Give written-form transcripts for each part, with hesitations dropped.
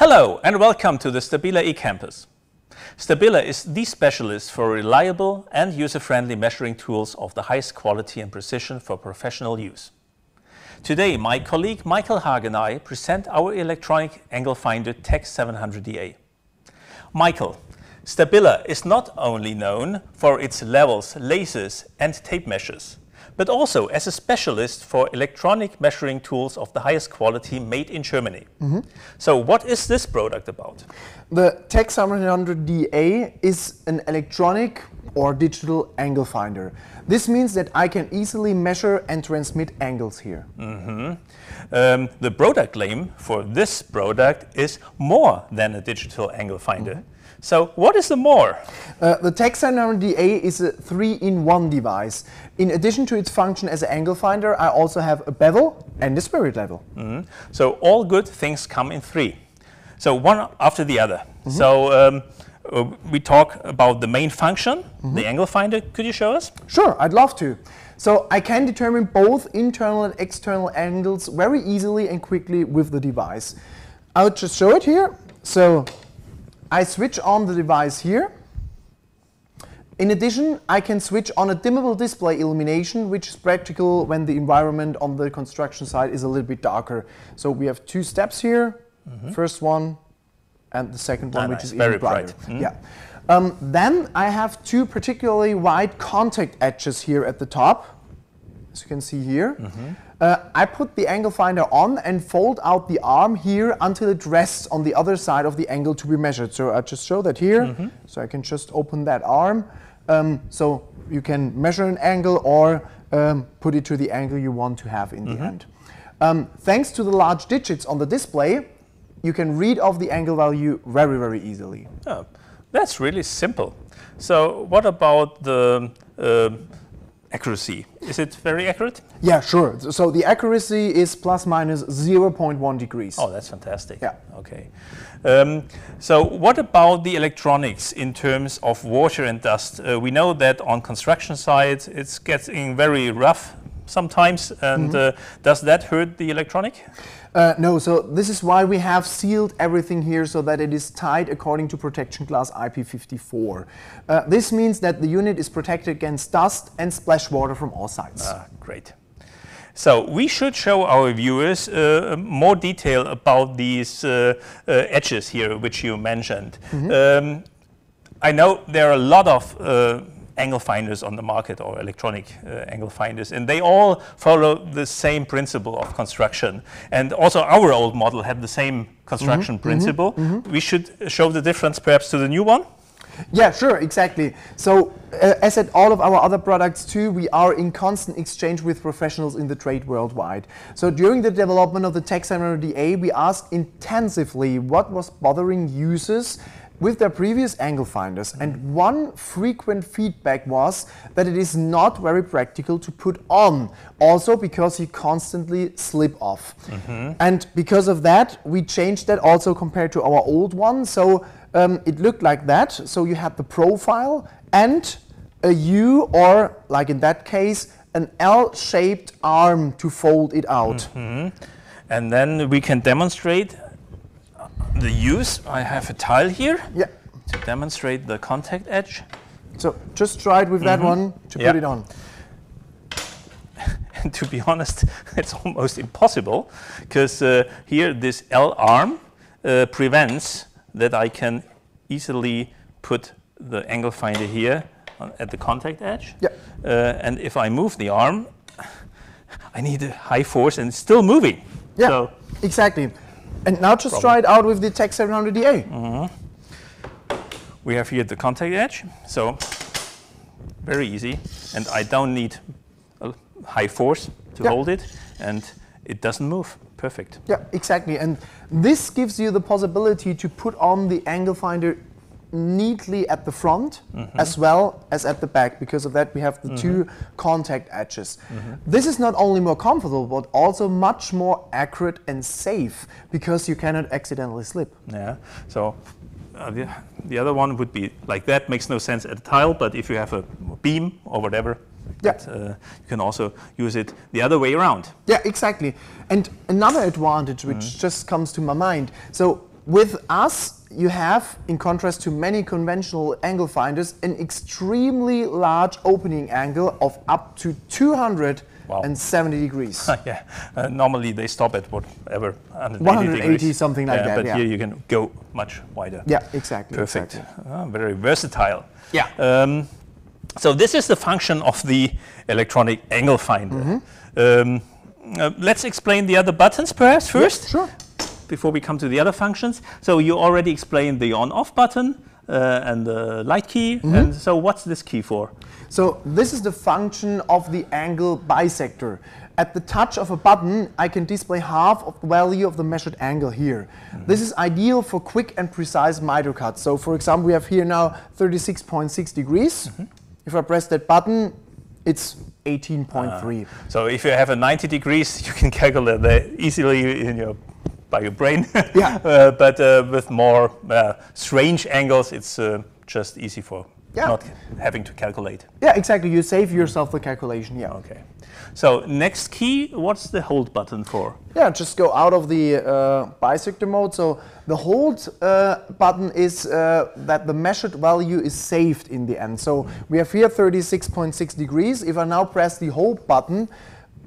Hello and welcome to the Stabila eCampus. Stabila is the specialist for reliable and user-friendly measuring tools of the highest quality and precision for professional use. Today, my colleague Michael Haag and I present our electronic angle finder Tech 700DA. Michael, Stabila is not only known for its levels, lasers and tape measures, but also as a specialist for electronic measuring tools of the highest quality made in Germany. So what is this product about? The Tech 700DA is an electronic or digital angle finder. This means that I can easily measure and transmit angles here. The product name for this product is more than a digital angle finder. So what is the more? The Tech 700DA is a 3-in-1 device. In addition to its function as an angle finder, I also have a bevel and a spirit level. So all good things come in three. So one after the other. So we talk about the main function, the angle finder. Could you show us? Sure, I'd love to. So I can determine both internal and external angles very easily and quickly with the device. I'll just show it here. So I switch on the device here. In addition, I can switch on a dimmable display illumination, which is practical when the environment on the construction site is a little bit darker. So we have two steps here, first one and the second one, which is very even brighter. bright. Yeah. Then I have two particularly wide contact edges here at the top, as you can see here. I put the angle finder on and fold out the arm here until it rests on the other side of the angle to be measured. So I just show that here. So I can just open that arm. So you can measure an angle or put it to the angle you want to have in the end. Thanks to the large digits on the display, you can read off the angle value very, very easily. Oh, that's really simple. So what about the accuracy? Is it very accurate? Yeah, sure. So the accuracy is plus minus 0.1 degrees. Oh, that's fantastic. Yeah. Okay. So what about the electronics in terms of water and dust? We know that on construction sites it's getting very rough sometimes, and does that hurt the electronic? No, so this is why we have sealed everything here so that it is tied according to protection class IP54. This means that the unit is protected against dust and splash water from all sides. Great. So we should show our viewers more detail about these edges here, which you mentioned. I know there are a lot of angle finders on the market, or electronic angle finders, and they all follow the same principle of construction. And also our old model had the same construction principle. We should show the difference perhaps to the new one? Yeah, sure, exactly. So as at all of our other products too, we are in constant exchange with professionals in the trade worldwide. So during the development of the Tech 700DA, we asked intensively what was bothering users with their previous angle finders, and one frequent feedback was that it is not very practical to put on, also because you constantly slip off. And because of that, we changed that also compared to our old one. So it looked like that. So you had the profile and a U, or like in that case, an L-shaped arm to fold it out. And then we can demonstrate the use. I have a tile here to demonstrate the contact edge. So just try it with that one to put it on. And to be honest, it's almost impossible, because here this L arm prevents that I can easily put the angle finder here at the contact edge. And if I move the arm, I need a high force and it's still moving. Yeah, so exactly. And now just try it out with the Tech 700DA. We have here the contact edge, so very easy, and I don't need a high force to hold it, and it doesn't move. Perfect. Yeah, exactly. And this gives you the possibility to put on the angle finder neatly at the front as well as at the back. Because of that, we have the two contact edges. This is not only more comfortable, but also much more accurate and safe, because you cannot accidentally slip. Yeah. So the other one would be like that. Makes no sense at a tile, but if you have a beam or whatever, you can also use it the other way around. Yeah, exactly. And another advantage which just comes to my mind. So with us, you have, in contrast to many conventional angle finders, an extremely large opening angle of up to 270 degrees. Yeah, normally they stop at whatever, 180 degrees. Something like that. But here you can go much wider. Yeah, exactly. Perfect. Exactly. Very versatile. Yeah. So this is the function of the electronic angle finder. Let's explain the other buttons perhaps first. Yeah, sure. Before we come to the other functions. So you already explained the on-off button and the light key. And so what's this key for? So this is the function of the angle bisector. At the touch of a button, I can display half of the value of the measured angle here. This is ideal for quick and precise miter cuts. So for example, we have here now 36.6 degrees. If I press that button, it's 18.3. So if you have a 90 degrees, you can calculate that easily by your brain. Yeah. But with more strange angles, it's just easy for not having to calculate. Yeah, exactly. You save yourself the calculation. Yeah. Okay. So next key, what's the hold button for? Yeah, just go out of the bisector mode. So the hold button is that the measured value is saved in the end. So we have here 36.6 degrees. If I now press the hold button,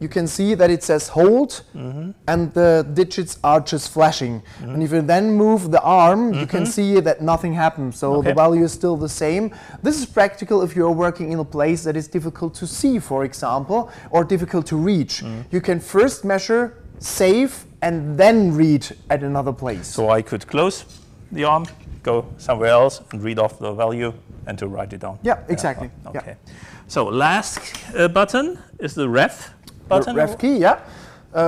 you can see that it says hold and the digits are just flashing. And if you then move the arm, you can see that nothing happens. So the value is still the same. This is practical if you're working in a place that is difficult to see, for example, or difficult to reach. You can first measure, save, and then read at another place. So I could close the arm, go somewhere else and read off the value and to write it down. Yeah, exactly. Okay. So last button is the ref button. The ref key, yeah.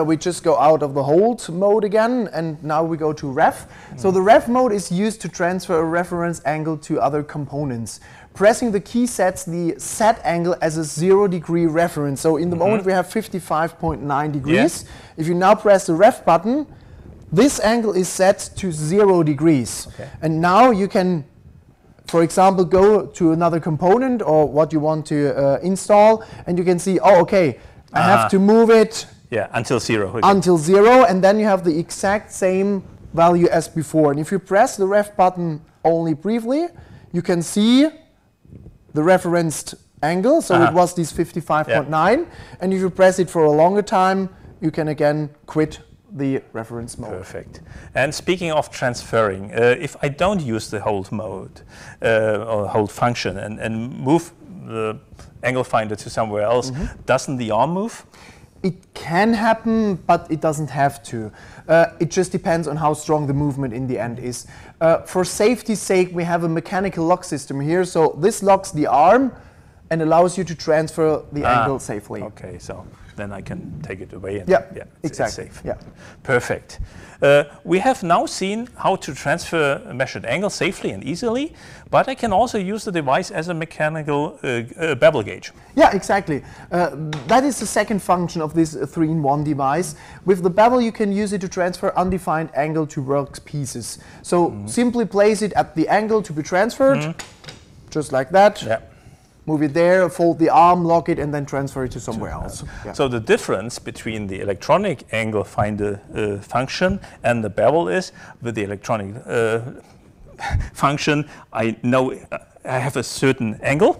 We just go out of the hold mode again, and now we go to ref. So the ref mode is used to transfer a reference angle to other components. Pressing the key sets the set angle as a 0 degree reference. So in the moment we have 55.9 degrees. If you now press the ref button, this angle is set to 0 degrees. And now you can, for example, go to another component or what you want to install, and you can see, oh, okay, I have to move it until 0. Until 0, and then you have the exact same value as before. And if you press the ref button only briefly, you can see the referenced angle. So it was this 55.9. And if you press it for a longer time, you can again quit the reference mode. Perfect. And speaking of transferring, if I don't use the hold mode or hold function and move the angle finder to somewhere else, doesn't the arm move? It can happen, but it doesn't have to. It just depends on how strong the movement in the end is. For safety's sake, we have a mechanical lock system here. So this locks the arm and allows you to transfer the angle safely. Okay, so then I can take it away. And exactly. It's safe. Yeah. Perfect. We have now seen how to transfer a measured angle safely and easily, but I can also use the device as a mechanical bevel gauge. Yeah, exactly. That is the second function of this 3-in-1 device. With the bevel, you can use it to transfer undefined angle to work pieces. So simply place it at the angle to be transferred, just like that. Yeah. Move it there, fold the arm, lock it, and then transfer it to somewhere else. So the difference between the electronic angle finder function and the bevel is, with the electronic function, I know I have a certain angle,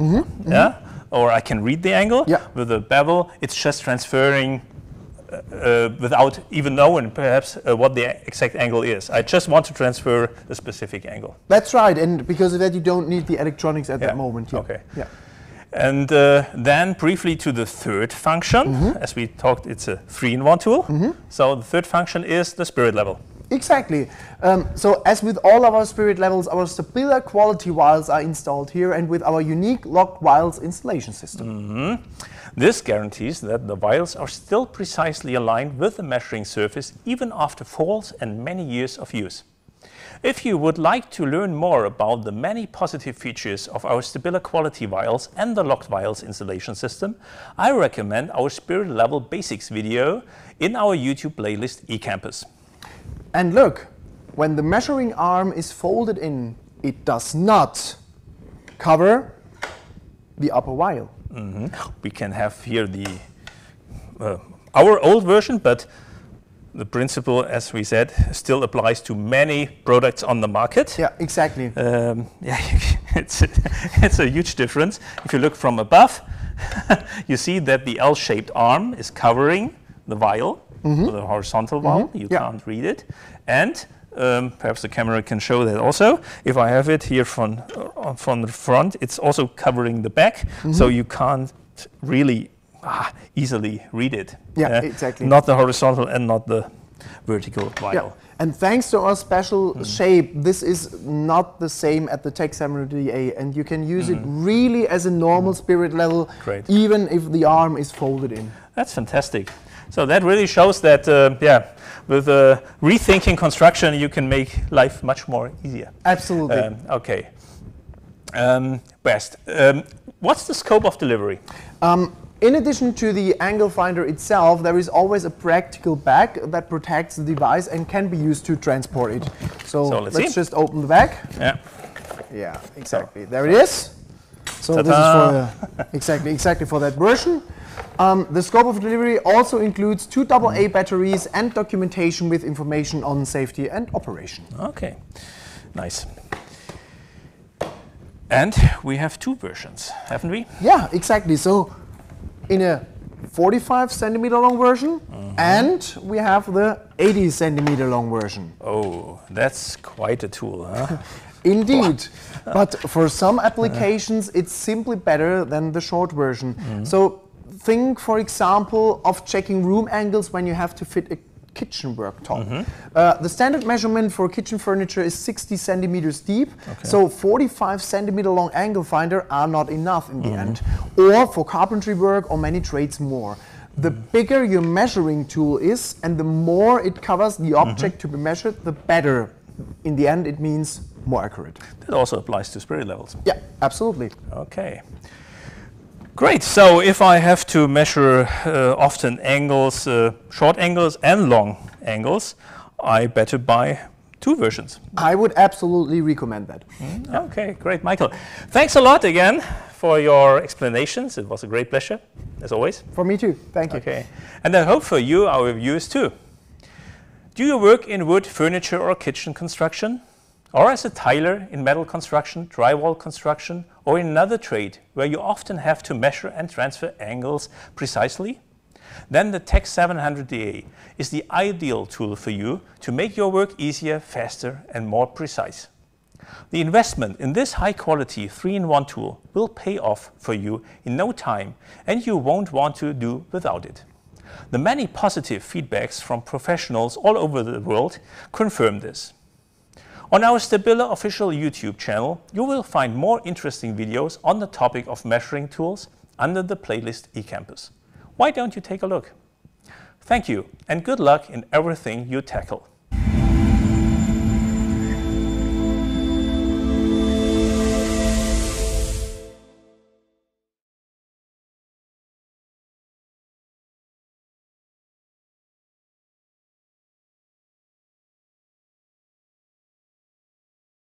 or I can read the angle. With the bevel, it's just transferring without even knowing perhaps what the exact angle is. I just want to transfer a specific angle. That's right, and because of that, you don't need the electronics at that moment. Okay. And then briefly to the third function. As we talked, it's a 3-in-1 tool. So the third function is the spirit level. Exactly. So as with all of our spirit levels, our Stabila quality vials are installed here, and with our unique locked vials installation system. This guarantees that the vials are still precisely aligned with the measuring surface even after faults and many years of use. If you would like to learn more about the many positive features of our Stabila quality vials and the locked vials installation system, I recommend our Spirit Level Basics video in our YouTube playlist eCampus. And look, when the measuring arm is folded in, it does not cover the upper vial. We can have here the our old version, but the principle, as we said, still applies to many products on the market. Yeah, exactly. Yeah, it's a huge difference. If you look from above, you see that the L-shaped arm is covering the vial, the horizontal vial. You can't read it. And perhaps the camera can show that also. If I have it here from the front, it's also covering the back, so you can't really easily read it. Yeah, exactly. Not the horizontal and not the vertical vial. Yeah. And thanks to our special shape, this is not the same at the Tech 700DA, and you can use it really as a normal spirit level, even if the arm is folded in. That's fantastic. So that really shows that, with rethinking construction, you can make life much more easier. Absolutely. Okay. Best. What's the scope of delivery? In addition to the angle finder itself, there is always a practical bag that protects the device and can be used to transport it. So let's just open the bag. Yeah. Yeah, exactly. There it is. So this is for exactly for that version. The scope of delivery also includes 2 AA batteries and documentation with information on safety and operation. Okay, nice. And we have 2 versions, haven't we? Yeah, exactly. So in a 45 centimeter long version, and we have the 80 centimeter long version. Oh, that's quite a tool, huh? Indeed, but for some applications it's simply better than the short version. So think, for example, of checking room angles when you have to fit a kitchen worktop. The standard measurement for kitchen furniture is 60 centimeters deep, so 45 centimeter long angle finder are not enough in the end, or for carpentry work or many trades more. The bigger your measuring tool is and the more it covers the object to be measured, the better. In the end, it means more accurate. That also applies to spirit levels. Yeah, absolutely. Okay. Great. So if I have to measure often angles, short angles and long angles, I better buy 2 versions. I would absolutely recommend that. Okay, great, Michael. Thanks a lot again for your explanations. It was a great pleasure, as always. For me too. Thank you. Okay. And I hope for you, our viewers too. Do you work in wood, furniture or kitchen construction? Or as a tiler in metal construction, drywall construction, or in another trade where you often have to measure and transfer angles precisely? Then the Tech 700DA is the ideal tool for you to make your work easier, faster and more precise. The investment in this high-quality 3-in-1 tool will pay off for you in no time, and you won't want to do without it. The many positive feedbacks from professionals all over the world confirm this. On our Stabila official YouTube channel, you will find more interesting videos on the topic of measuring tools under the playlist eCampus. Why don't you take a look? Thank you and good luck in everything you tackle.